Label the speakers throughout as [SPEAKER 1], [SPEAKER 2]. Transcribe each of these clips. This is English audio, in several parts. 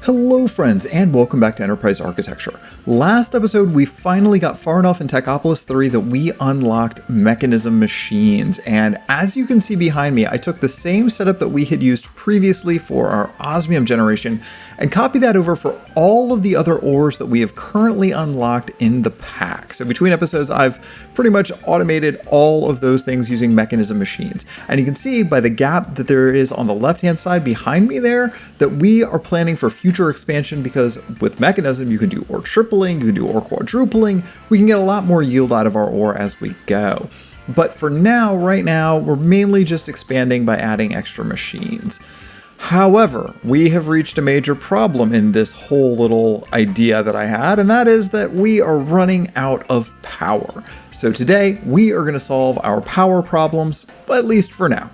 [SPEAKER 1] Hello friends, and welcome back to Enterprise Architecture. Last episode, we finally got far enough in Techopolis 3 that we unlocked Mekanism machines, and as you can see behind me, I took the same setup that we had used previously for our Osmium generation and copied that over for all of the other ores that we have currently unlocked in the pack. So between episodes, I've pretty much automated all of those things using Mekanism machines. And you can see by the gap that there is on the left-hand side behind me there that we are planning for future expansion, because with Mekanism you can do ore tripling, you can do ore quadrupling, we can get a lot more yield out of our ore as we go. But for now, right now, we're mainly just expanding by adding extra machines. However, we have reached a major problem in this whole little idea that I had, and that is that we are running out of power. So today, we are going to solve our power problems, at least for now.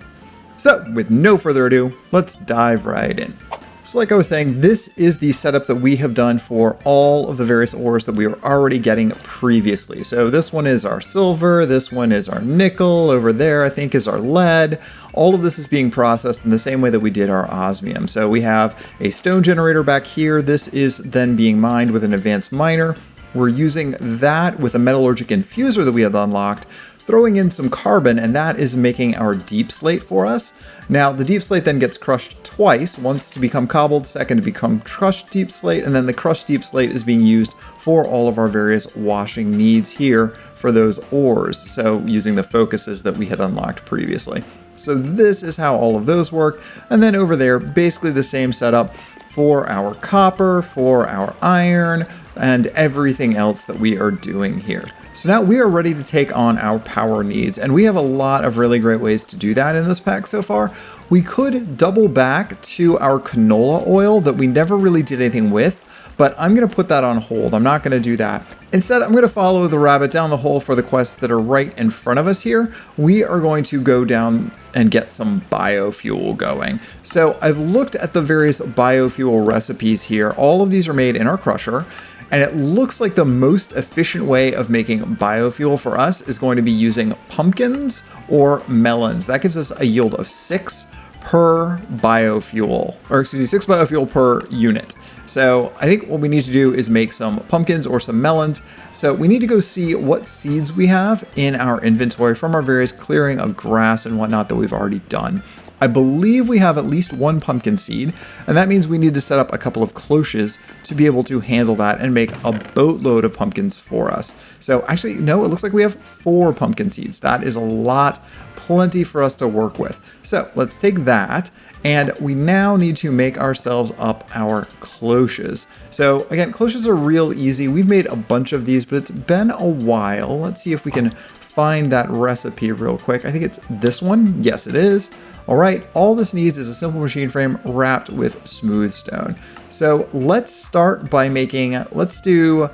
[SPEAKER 1] So with no further ado, let's dive right in. So like I was saying, this is the setup that we have done for all of the various ores that we were already getting previously. So this one is our silver, this one is our nickel, over there I think is our lead. All of this is being processed in the same way that we did our osmium. So we have a stone generator back here. This is then being mined with an advanced miner. We're using that with a metallurgic infuser that we had unlocked, throwing in some carbon, and that is making our deep slate for us. Now, the deep slate then gets crushed twice, once to become cobbled, second to become crushed deep slate, and then the crushed deep slate is being used for all of our various washing needs here for those ores, so using the focuses that we had unlocked previously. So this is how all of those work, and then over there, basically the same setup for our copper, for our iron, and everything else that we are doing here. So now we are ready to take on our power needs, and we have a lot of really great ways to do that in this pack so far. We could double back to our canola oil that we never really did anything with, but I'm going to put that on hold. I'm not going to do that. Instead, I'm going to follow the rabbit down the hole for the quests that are right in front of us here. We are going to go down and get some biofuel going. So I've looked at the various biofuel recipes here. All of these are made in our crusher. And it looks like the most efficient way of making biofuel for us is going to be using pumpkins or melons. That gives us a yield of 6 per biofuel, or excuse me, 6 biofuel per unit. So I think what we need to do is make some pumpkins or some melons. So we need to go see what seeds we have in our inventory from our various clearing of grass and whatnot that we've already done. I believe we have at least 1 pumpkin seed, and that means we need to set up a couple of cloches to be able to handle that and make a boatload of pumpkins for us. So actually, no, it looks like we have 4 pumpkin seeds. That is a lot, plenty for us to work with. So let's take that, and we now need to make ourselves up our cloches. So again, cloches are real easy. We've made a bunch of these, but it's been a while. Let's see if we can find that recipe real quick. I think it's this one. Yes, it is. All right, all this needs is a simple machine frame wrapped with smooth stone. So let's start by making, let's do,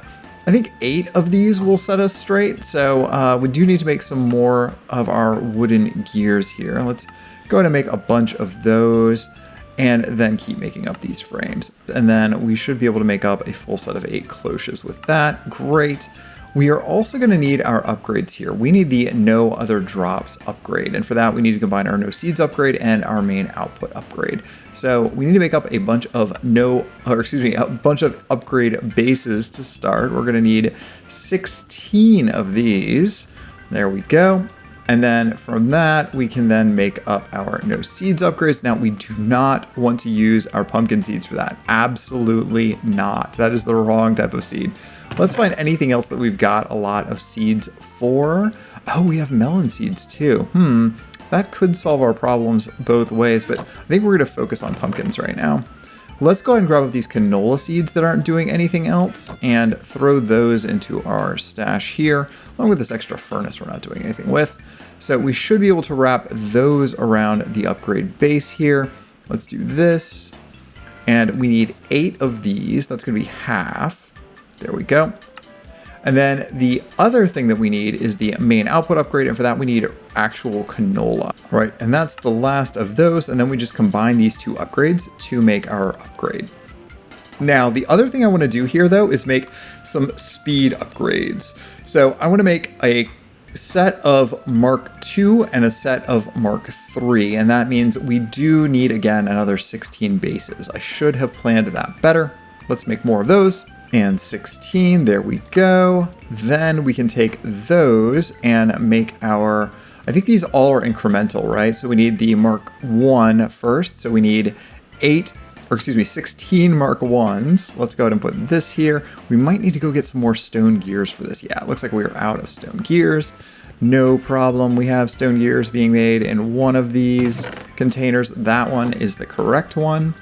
[SPEAKER 1] I think 8 of these will set us straight. So we do need to make some more of our wooden gears here. Let's go ahead and make a bunch of those and then keep making up these frames. And then we should be able to make up a full set of 8 cloches with that. Great. We are also going to need our upgrades here. We need the no other drops upgrade, and for that we need to combine our no seeds upgrade and our main output upgrade. So we need to make up a bunch of a bunch of upgrade bases to start. We're going to need 16 of these. There we go. And then from that, we can then make up our no seeds upgrades. Now, we do not want to use our pumpkin seeds for that. Absolutely not. That is the wrong type of seed. Let's find anything else that we've got a lot of seeds for. Oh, we have melon seeds too. That could solve our problems both ways, but I think we're going to focus on pumpkins right now. Let's go ahead and grab up these canola seeds that aren't doing anything else and throw those into our stash here, along with this extra furnace we're not doing anything with. So we should be able to wrap those around the upgrade base here. Let's do this. And we need 8 of these. That's going to be half. There we go. And then the other thing that we need is the main output upgrade, and for that we need actual canola. All right, and that's the last of those, and then we just combine these 2 upgrades to make our upgrade. Now, the other thing I want to do here, though, is make some speed upgrades. So I want to make a set of Mark II and a set of Mark III, and that means we do need, again, another 16 bases. I should have planned that better. Let's make more of those. And 16, there we go. Then we can take those and make our, I think these all are incremental, right? So we need the Mark I first. So we need 16 Mark Is. Let's go ahead and put this here. We might need to go get some more stone gears for this. Yeah, it looks like we are out of stone gears. No problem. We have stone gears being made in one of these containers. That one is the correct one.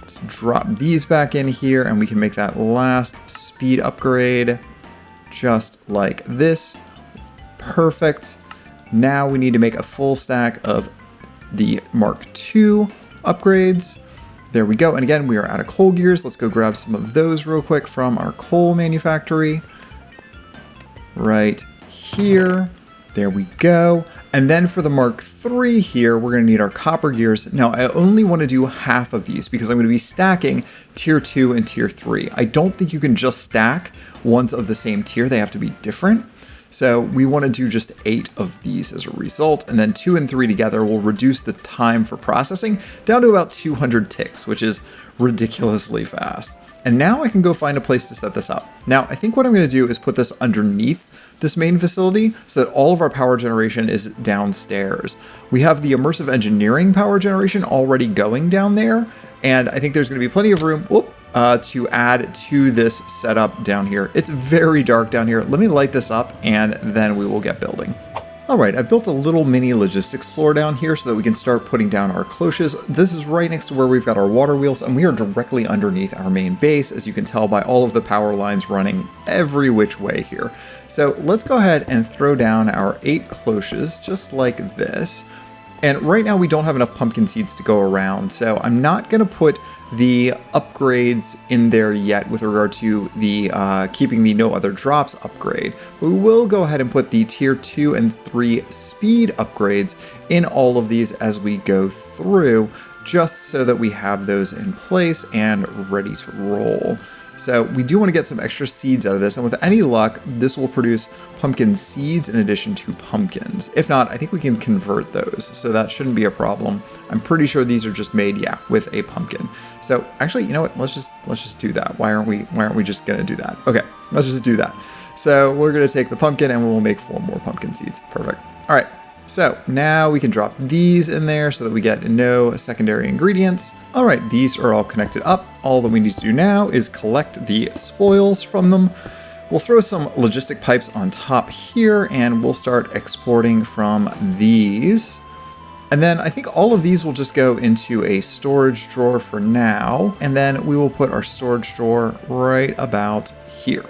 [SPEAKER 1] Let's drop these back in here and we can make that last speed upgrade just like this. Perfect. Now we need to make a full stack of the Mark II upgrades. There we go. And again, we are out of coal gears. Let's go grab some of those real quick from our coal manufactory. Right here. There we go. And then for the Mark III here, we're going to need our copper gears. Now, I only want to do half of these because I'm going to be stacking tier 2 and tier 3. I don't think you can just stack ones of the same tier. They have to be different. So we want to do just 8 of these as a result. And then 2 and 3 together will reduce the time for processing down to about 200 ticks, which is ridiculously fast. And now I can go find a place to set this up. Now, I think what I'm going to do is put this underneath this main facility so that all of our power generation is downstairs. We have the immersive engineering power generation already going down there, and I think there's going to be plenty of room to add to this setup down here. It's very dark down here. Let me light this up, and then we will get building. All right, I've built a little mini logistics floor down here so that we can start putting down our cloches. This is right next to where we've got our water wheels, and we are directly underneath our main base, as you can tell by all of the power lines running every which way here. So let's go ahead and throw down our 8 cloches just like this. And right now we don't have enough pumpkin seeds to go around, so I'm not going to put the upgrades in there yet with regard to the keeping the no other drops upgrade. But we will go ahead and put the tier 2 and 3 speed upgrades in all of these as we go through, just so that we have those in place and ready to roll. So we do want to get some extra seeds out of this, and with any luck, this will produce pumpkin seeds in addition to pumpkins. If not, I think we can convert those, so that shouldn't be a problem. I'm pretty sure these are just made, yeah, with a pumpkin. So actually, you know what? Let's just do that. Why aren't we just gonna do that? Okay, let's just do that. So we're gonna take the pumpkin and we will make 4 more pumpkin seeds. Perfect. All right. So now we can drop these in there so that we get no secondary ingredients. All right, these are all connected up. All that we need to do now is collect the spoils from them. We'll throw some logistic pipes on top here and we'll start exporting from these. And then I think all of these will just go into a storage drawer for now. And then we will put our storage drawer right about here.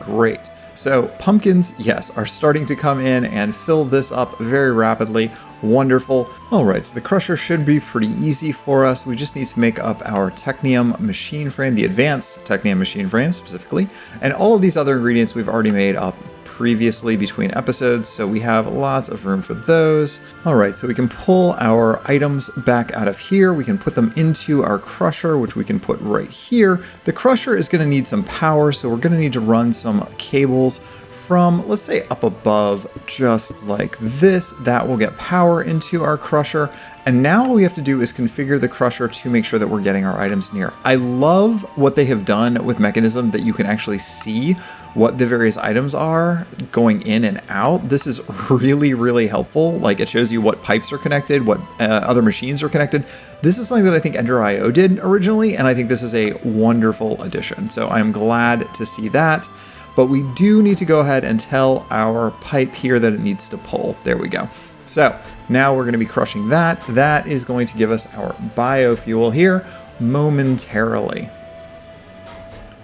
[SPEAKER 1] Great. So pumpkins, yes, are starting to come in and fill this up very rapidly. Wonderful. All right, so the crusher should be pretty easy for us. We just need to make up our technium machine frame, the advanced technium machine frame specifically. And all of these other ingredients we've already made up previously between episodes, so we have lots of room for those. All right, so we can pull our items back out of here. We can put them into our crusher, which we can put right here. The crusher is going to need some power, so we're going to need to run some cables from, let's say, up above, just like this. That will get power into our crusher. And now all we have to do is configure the crusher to make sure that we're getting our items in here. I love what they have done with Mekanism, that you can actually see what the various items are going in and out. This is really, really helpful. Like, it shows you what pipes are connected, what other machines are connected. This is something that I think Ender.io did originally, and I think this is a wonderful addition. So I'm glad to see that. But we do need to go ahead and tell our pipe here that it needs to pull. There we go. So now we're going to be crushing that. That is going to give us our biofuel here momentarily.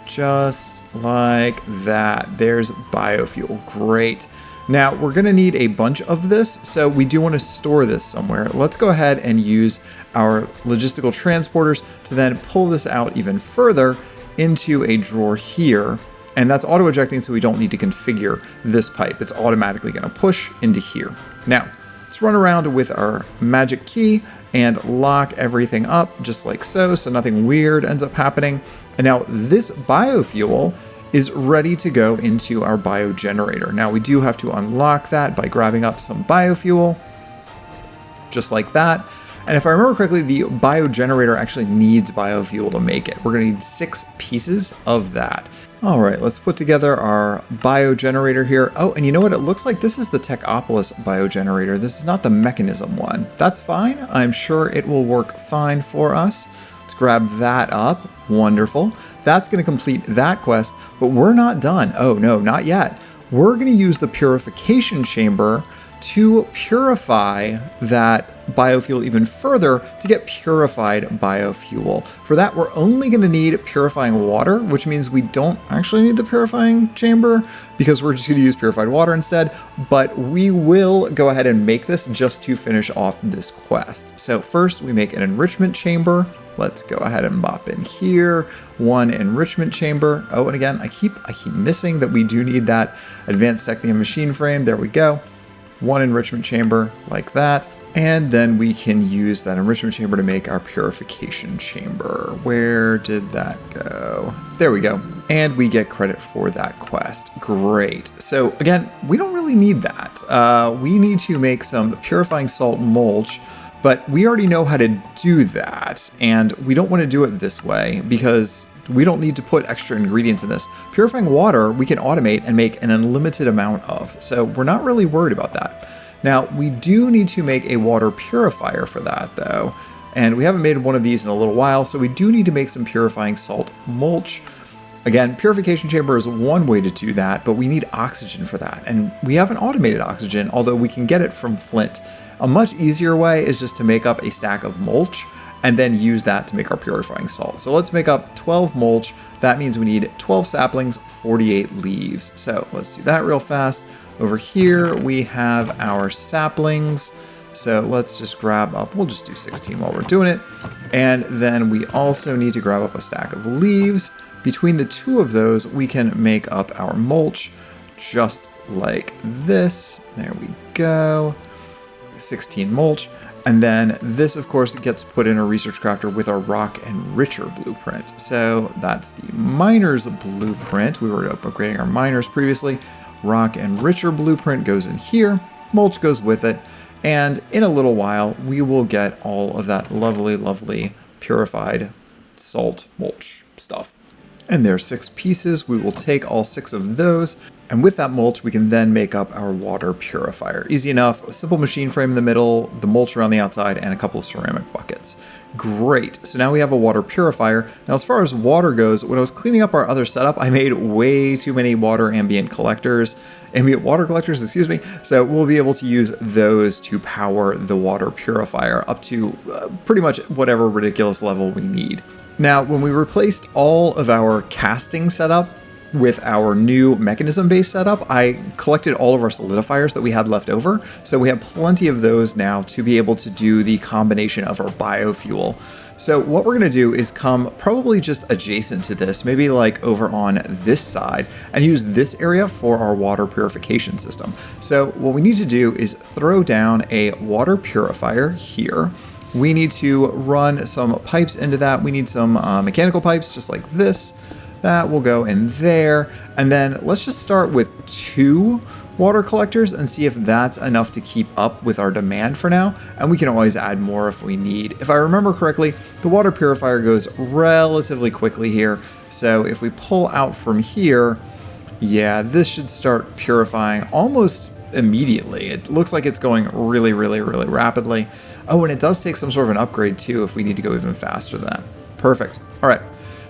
[SPEAKER 1] Just like that. There's biofuel. Great. Now we're going to need a bunch of this, so we do want to store this somewhere. Let's go ahead and use our logistical transporters to then pull this out even further into a drawer here. And that's auto ejecting, so we don't need to configure this pipe. It's automatically going to push into here. Now, let's run around with our magic key and lock everything up just like so, so nothing weird ends up happening. And now this biofuel is ready to go into our biogenerator. Now we do have to unlock that by grabbing up some biofuel, just like that. And if I remember correctly, the biogenerator actually needs biofuel to make it. We're gonna need 6 pieces of that. All right, let's put together our biogenerator here. Oh, and you know what? It looks like this is the Techopolis biogenerator. This is not the Mekanism one. That's fine. I'm sure it will work fine for us. Let's grab that up. Wonderful. That's gonna complete that quest, but we're not done. Oh no, not yet. We're gonna use the purification chamber to purify that biofuel even further to get purified biofuel. For that, we're only going to need purifying water, which means we don't actually need the purifying chamber because we're just going to use purified water instead, but we will go ahead and make this just to finish off this quest. So first we make an enrichment chamber. Let's go ahead and bop in here. 1 enrichment chamber. Oh, and again, I keep missing that we do need that advanced technium machine frame. There we go. 1 enrichment chamber like that. And then we can use that enrichment chamber to make our purification chamber. Where did that go? There we go. And we get credit for that quest. Great. So again, we don't really need that. We need to make some purifying salt mulch, but we already know how to do that. And we don't want to do it this way because we don't need to put extra ingredients in this. Purifying water, we can automate and make an unlimited amount of. So we're not really worried about that. Now, we do need to make a water purifier for that though. And we haven't made one of these in a little while, so we do need to make some purifying salt mulch. Again, purification chamber is one way to do that, but we need oxygen for that. And we have an automated oxygen, although we can get it from flint. A much easier way is just to make up a stack of mulch and then use that to make our purifying salt. So let's make up 12 mulch. That means we need 12 saplings, 48 leaves. So let's do that real fast. Over here, we have our saplings. So let's just grab up, we'll just do 16 while we're doing it. And then we also need to grab up a stack of leaves. Between the two of those, we can make up our mulch just like this. There we go. 16 mulch. And then this, of course, gets put in a research crafter with our rock enricher blueprint. So that's the miner's blueprint. We were upgrading our miners previously. Rock enricher blueprint goes in here. Mulch goes with it. And in a little while, we will get all of that lovely, lovely purified salt mulch stuff. And there's 6 pieces. We will take all 6 of those. And with that mulch, we can then make up our water purifier. Easy enough, a simple machine frame in the middle, the mulch around the outside, and a couple of ceramic buckets. Great, so now we have a water purifier. Now as far as water goes, when I was cleaning up our other setup, I made way too many ambient water collectors, excuse me. So we'll be able to use those to power the water purifier up to pretty much whatever ridiculous level we need. Now, when we replaced all of our casting setup with our new Mekanism-based setup, I collected all of our solidifiers that we had left over. So we have plenty of those now to be able to do the combination of our biofuel. So what we're gonna do is come probably just adjacent to this, maybe like over on this side, and use this area for our water purification system. So what we need to do is throw down a water purifier here. We need to run some pipes into that. We need some mechanical pipes just like this. That will go in there. And then let's just start with 2 water collectors and see if that's enough to keep up with our demand for now. And we can always add more if we need. If I remember correctly, the water purifier goes relatively quickly here. So if we pull out from here, yeah, this should start purifying almost immediately. It looks like it's going really, really, really rapidly. Oh, and it does take some sort of an upgrade too if we need to go even faster than that. Perfect. All right.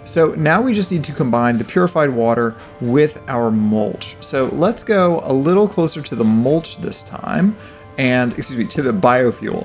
[SPEAKER 1] So now we just need to combine the purified water with our mulch. So let's go a little closer to the mulch this time, and excuse me, to the biofuel.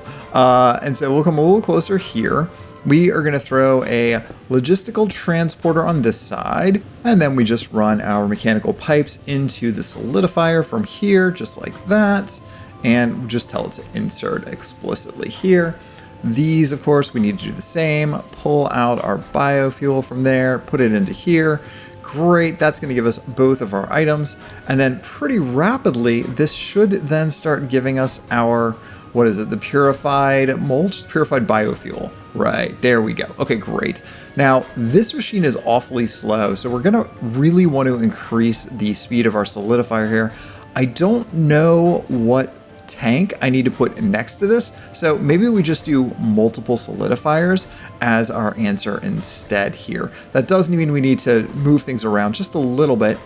[SPEAKER 1] And so we'll come a little closer here. We are gonna throw a logistical transporter on this side, and then we just run our mechanical pipes into the solidifier from here, just like that. And just tell it to insert explicitly here. These, of course, we need to do the same. Pull out our biofuel from there, put it into here. Great, that's going to give us both of our items. And then pretty rapidly, this should then start giving us our, what is it, the purified mulch, purified biofuel, Right, there we go. Okay, great. Now, this machine is awfully slow, so we're gonna really want to increase the speed of our solidifier here. I don't know what tank I need to put next to this, so maybe we just do multiple solidifiers as our answer instead here. That does mean we need to move things around just a little bit,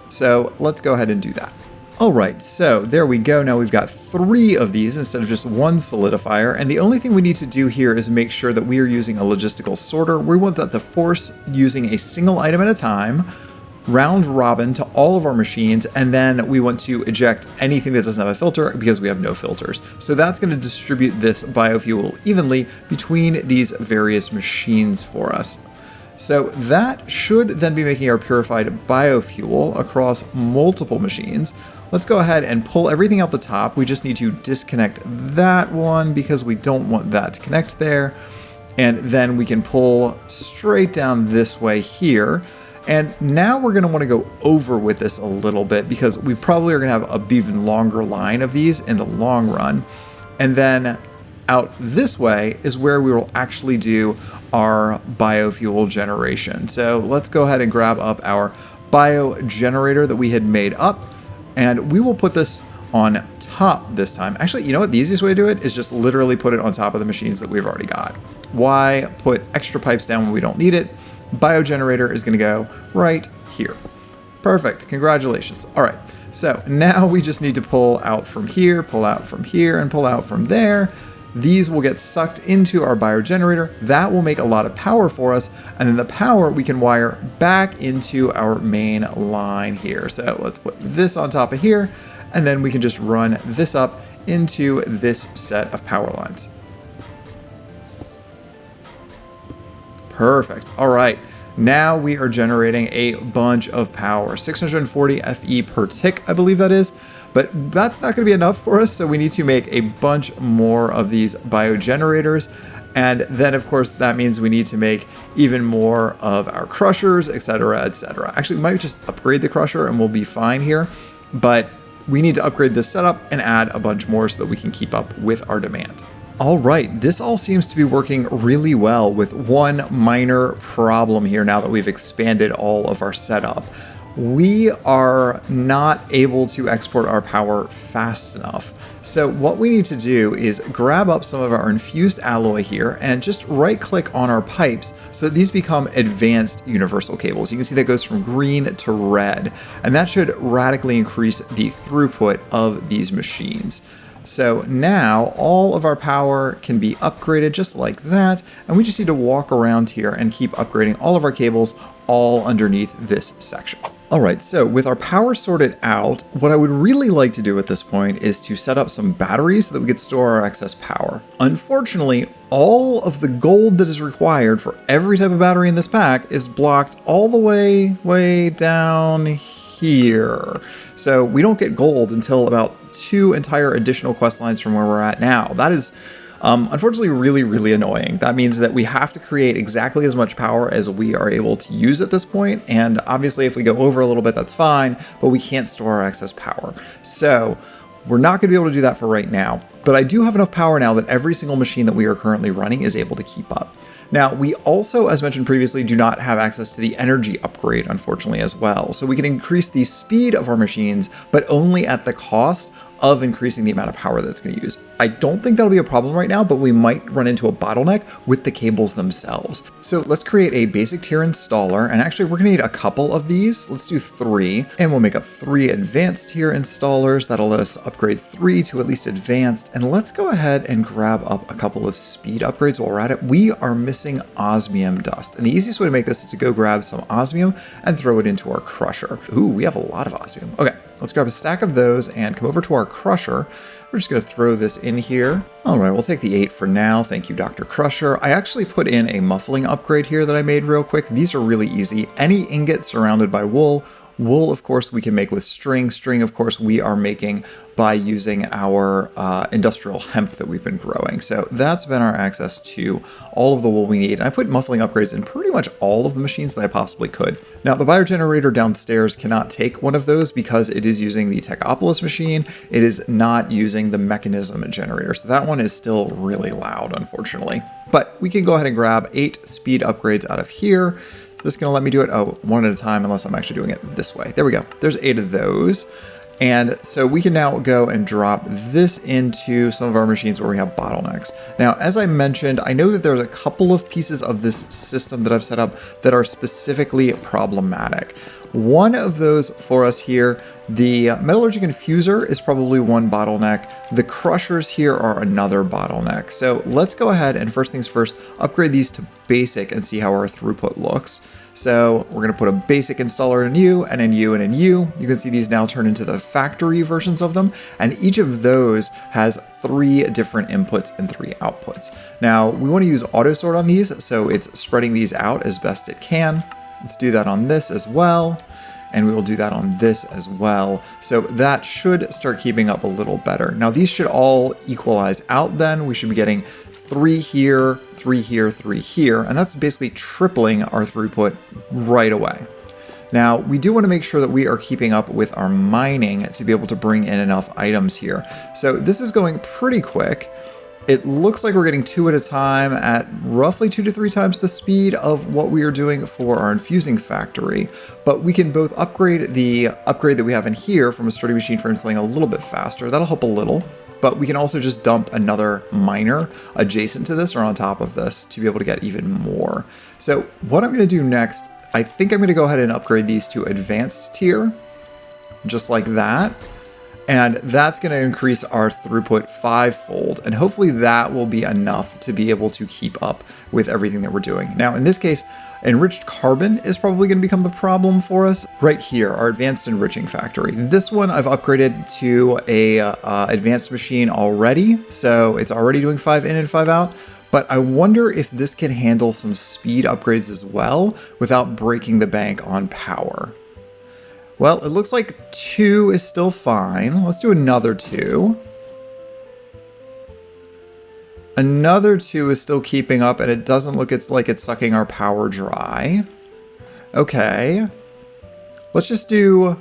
[SPEAKER 1] so let's go ahead and do that. All right, so there we go. Now we've got 3 of these instead of just 1 solidifier, and the only thing we need to do here is make sure that we are using a logistical sorter. We want that to force using a single item at a time, round robin to all of our machines, and then we want to eject anything that doesn't have a filter because we have no filters. So that's going to distribute this biofuel evenly between these various machines for us. So that should then be making our purified biofuel across multiple machines. Let's go ahead and pull everything out the top. We just need to disconnect that one because we don't want that to connect there. And then we can pull straight down this way here. And now we're going to want to go over with this a little bit because we probably are going to have a even longer line of these in the long run. And then out this way is where we will actually do our biofuel generation. So let's go ahead and grab up our bio generator that we had made up, and we will put this on top this time. Actually, you know what? The easiest way to do it is just literally put it on top of the machines that we've already got. Why put extra pipes down when we don't need it? Bio generator is going to go right here. Perfect. Congratulations. All right. So now we just need to pull out from here, pull out from here, and pull out from there. These will get sucked into our biogenerator. That will make a lot of power for us. And then the power we can wire back into our main line here. So let's put this on top of here, and then we can just run this up into this set of power lines. Perfect. All right. Now we are generating a bunch of power, 640 FE per tick, I believe that is. But that's not going to be enough for us, so we need to make a bunch more of these biogenerators. And then, of course, that means we need to make even more of our crushers, etc., etc. Actually, we might just upgrade the crusher and we'll be fine here. But we need to upgrade this setup and add a bunch more so that we can keep up with our demand. All right, this all seems to be working really well with one minor problem here now that we've expanded all of our setup. We are not able to export our power fast enough. So what we need to do is grab up some of our infused alloy here and just right click on our pipes so that these become advanced universal cables. You can see that goes from green to red, and that should radically increase the throughput of these machines. So now all of our power can be upgraded just like that, and we just need to walk around here and keep upgrading all of our cables all underneath this section. All right, so with our power sorted out, what I would really like to do at this point is to set up some batteries so that we could store our excess power. Unfortunately, all of the gold that is required for every type of battery in this pack is blocked all the way down here. So we don't get gold until about 2 entire additional quest lines from where we're at now. That is unfortunately really annoying. That means that we have to create exactly as much power as we are able to use at this point, and obviously if we go over a little bit, that's fine, but we can't store our excess power. So we're not going to be able to do that for right now, but I do have enough power now that every single machine that we are currently running is able to keep up. Now, we also, as mentioned previously, do not have access to the energy upgrade, unfortunately, as well. So we can increase the speed of our machines, but only at the cost of increasing the amount of power that it's going to use. I don't think that'll be a problem right now, but we might run into a bottleneck with the cables themselves. So let's create a basic tier installer, and actually we're going to need a couple of these. Let's do 3, and we'll make up 3 advanced tier installers. That'll let us upgrade 3 to at least advanced, and let's go ahead and grab up a couple of speed upgrades while we're at it. We are missing osmium dust, and the easiest way to make this is to go grab some osmium and throw it into our crusher. Ooh, we have a lot of osmium. Okay. Let's grab a stack of those and come over to our crusher. We're just going to throw this in here. All right, we'll take the 8 for now. Thank you, Dr. Crusher. I actually put in a muffling upgrade here that I made real quick. These are really easy. Any ingot surrounded by wool Wool, of course, we can make with string. String, of course, we are making by using our industrial hemp that we've been growing. So that's been our access to all of the wool we need. And I put muffling upgrades in pretty much all of the machines that I possibly could. Now, the biogenerator downstairs cannot take one of those because it is using the Techopolis machine. It is not using the Mekanism generator. So that one is still really loud, unfortunately. But we can go ahead and grab 8 speed upgrades out of here. Is this going to let me do it? Oh, one at a time, unless I'm actually doing it this way. There we go. There's 8 of those. And so we can now go and drop this into some of our machines where we have bottlenecks. Now, as I mentioned, I know that there's a couple of pieces of this system that I've set up that are specifically problematic. One of those for us here, the metallurgic infuser is probably one bottleneck. The crushers here are another bottleneck. So let's go ahead and first things first, upgrade these to basic and see how our throughput looks. So we're going to put a basic installer in U and in U and in U. You can see these now turn into the factory versions of them. And each of those has 3 different inputs and 3 outputs. Now we want to use auto sort on these. So it's spreading these out as best it can. Let's do that on this as well. And we will do that on this as well. So that should start keeping up a little better. Now these should all equalize out then. We should be getting 3 here, 3 here, 3 here, and that's basically tripling our throughput right away. Now, we do want to make sure that we are keeping up with our mining to be able to bring in enough items here. So this is going pretty quick. It looks like we're getting 2 at a time at roughly 2 to 3 times the speed of what we are doing for our infusing factory. But we can both upgrade the upgrade that we have in here from a sturdy machine for installing a little bit faster. That'll help a little. But we can also just dump another miner adjacent to this or on top of this to be able to get even more. So what I'm going to do next, I think I'm going to go ahead and upgrade these to advanced tier, just like that. And that's going to increase our throughput 5-fold. And hopefully that will be enough to be able to keep up with everything that we're doing. Now, in this case, enriched carbon is probably going to become a problem for us. Right here, our advanced enriching factory. This one I've upgraded to a advanced machine already. So it's already doing 5 in and 5 out. But I wonder if this can handle some speed upgrades as well without breaking the bank on power. Well, it looks like 2 is still fine. Let's do another 2. Another 2 is still keeping up, and it doesn't look like it's sucking our power dry. Okay. Let's just do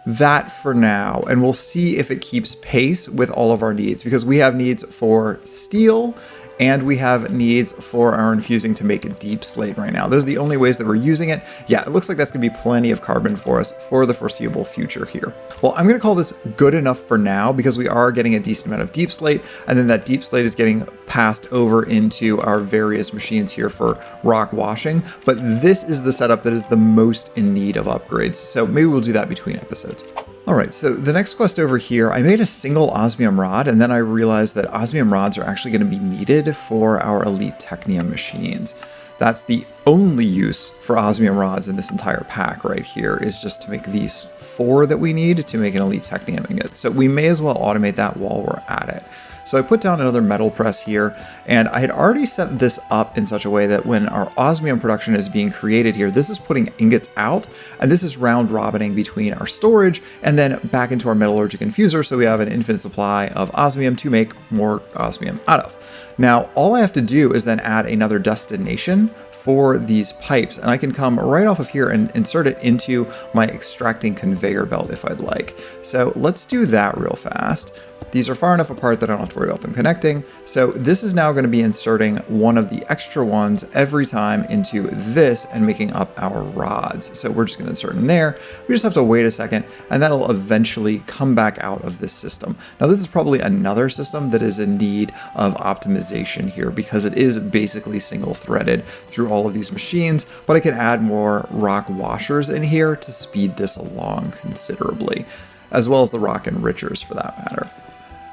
[SPEAKER 1] that for now, and we'll see if it keeps pace with all of our needs, because we have needs for steel, and we have needs for our infusing to make a deep slate right now. Those are the only ways that we're using it. Yeah, it looks like that's gonna be plenty of carbon for us for the foreseeable future here. Well, I'm gonna call this good enough for now because we are getting a decent amount of deep slate, and then that deep slate is getting passed over into our various machines here for rock washing. But this is the setup that is the most in need of upgrades. So maybe we'll do that between episodes. All right, so the next quest over here, I made a single osmium rod, and then I realized that osmium rods are actually going to be needed for our elite technium machines. That's the only use for osmium rods in this entire pack right here, is just to make these 4 that we need to make an elite technium ingot. So we may as well automate that while we're at it. So I put down another metal press here, and I had already set this up in such a way that when our osmium production is being created here, this is putting ingots out, and this is round robining between our storage and then back into our metallurgic infuser, so we have an infinite supply of osmium to make more osmium out of. Now, all I have to do is then add another destination for these pipes, and I can come right off of here and insert it into my extracting conveyor belt if I'd like. So let's do that real fast. These are far enough apart that I don't have to worry about them connecting. So this is now going to be inserting one of the extra ones every time into this and making up our rods. So we're just going to insert in there. We just have to wait a second, and that'll eventually come back out of this system. Now this is probably another system that is in need of optimization here because it is basically single threaded through all of these machines, but I can add more rock washers in here to speed this along considerably, as well as the rock enrichers for that matter.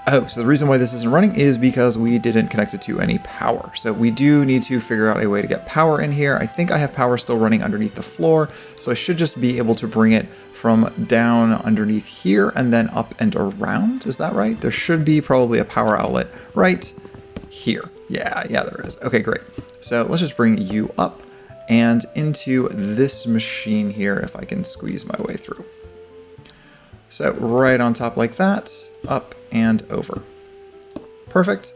[SPEAKER 1] Oh, so the reason why this isn't running is because we didn't connect it to any power. So we do need to figure out a way to get power in here. I think I have power still running underneath the floor, so I should just be able to bring it from down underneath here and then up and around. Is that right? There should be probably a power outlet right here. Yeah, there is. Okay, great. So let's just bring you up and into this machine here if I can squeeze my way through. So right on top like that, up and over. Perfect.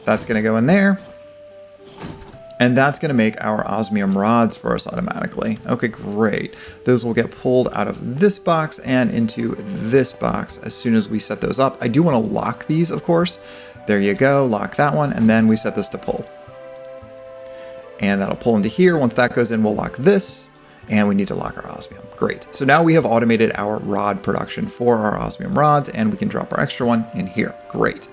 [SPEAKER 1] That's going to go in there. And that's going to make our osmium rods for us automatically. Okay, great. Those will get pulled out of this box and into this box as soon as we set those up. I do want to lock these, of course. There you go, lock that one, and then we set this to pull. And that'll pull into here. Once that goes in, we'll lock this, and we need to lock our osmium. Great. So now we have automated our rod production for our osmium rods, and we can drop our extra one in here. Great.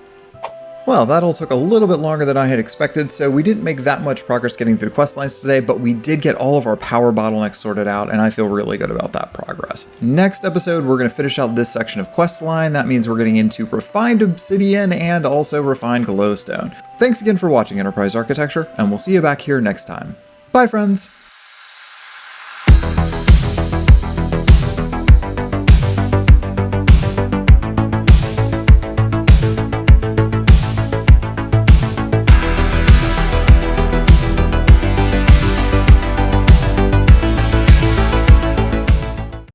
[SPEAKER 1] Well, that all took a little bit longer than I had expected, so we didn't make that much progress getting through quest lines today, but we did get all of our power bottlenecks sorted out, and I feel really good about that progress. Next episode, we're going to finish out this section of quest line. That means we're getting into refined obsidian and also refined glowstone. Thanks again for watching Enterprise Architecture, and we'll see you back here next time. Bye, friends!